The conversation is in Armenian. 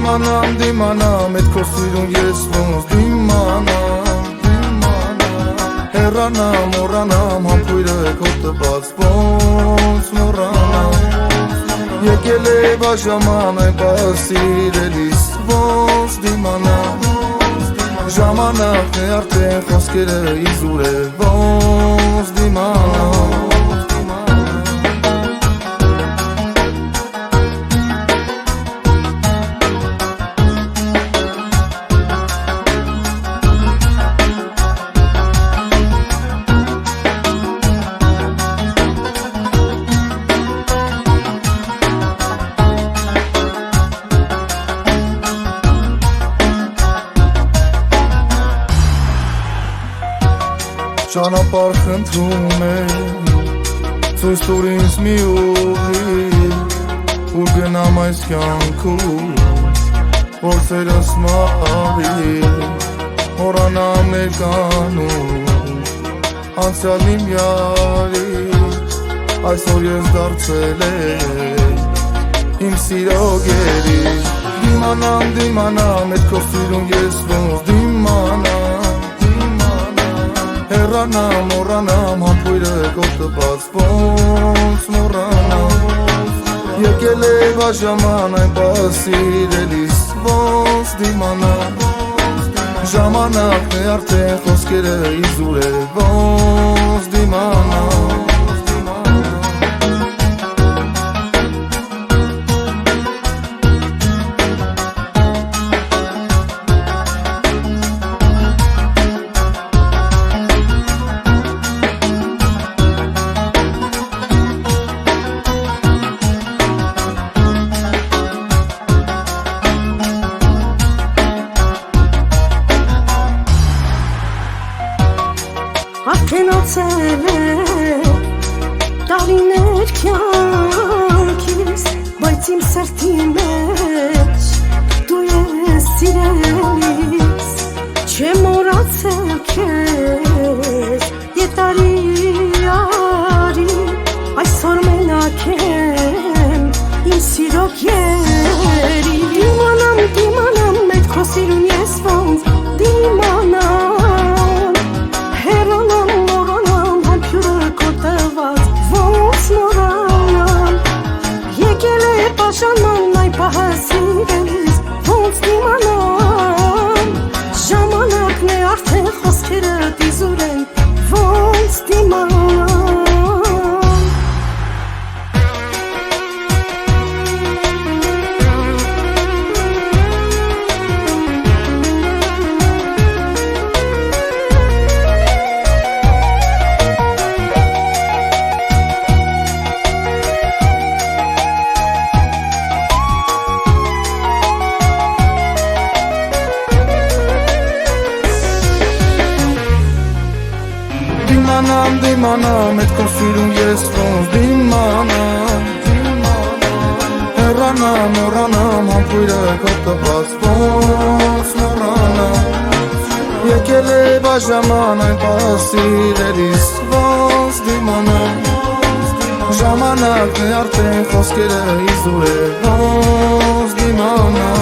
Դիմանամ Էդ քո սիրուն ես ոնց դիմանամ Հեռանամ, մոռանամ Համբույրը քո տված ոնց մոռանամ Եկել է բաժամանակ սիրելիս ոնց դիմանամ Ժամանակն է արդեն խոսքերը իզուր է ոնց դիմանամ Ճանապարհ խնդրում եմ Ցույց տուր ինձ մի ուղի Ուր գնամ այս կյանքում Որդերս մահի Մոռանամ ներկանում Անցյալ իմ յարի Այսօր ես դարձել եմ Իմ սիրո գերի Դիմանամ Էդ քո սիրուն ես ոնց դիմանամ Հեռանամ, մոռանամ Համբույրը քո տված ոնց մոռանամ Եկել է բաժամանակ սիրելիս ոնց դիմանամ Ժամանակն է արդեն խոսքերը իզուր է ոնց դիմանամ Արդեն ոցել է տարիներ կյանքիս Բայց իմ սրտի մեջ դու ես սիրելիս Չեմ մոռացել քեզ Ետարի արի Այսօր մենակ եմ իմ սիրո գերի Դիմանամ Էդ քո սիրուն ես ոնց դիմանամ Բաժանման այ պահը սիրելիս ոնց դիմանամ Ժամանակն է արդեն խոսքերը իզուր են ոնց դիմանամ Դիմանամ Էդ քո սիրուն ես ոնց դիմանամ Հեռանամ, մոռանամ Համբույրը քո տված ոնց մոռանամ Եկել է բաժամանակ սիրելիս ոնց դիմանամ Ժամանակն է արդեն խոսքերը իզուր է ոնց դիմանամ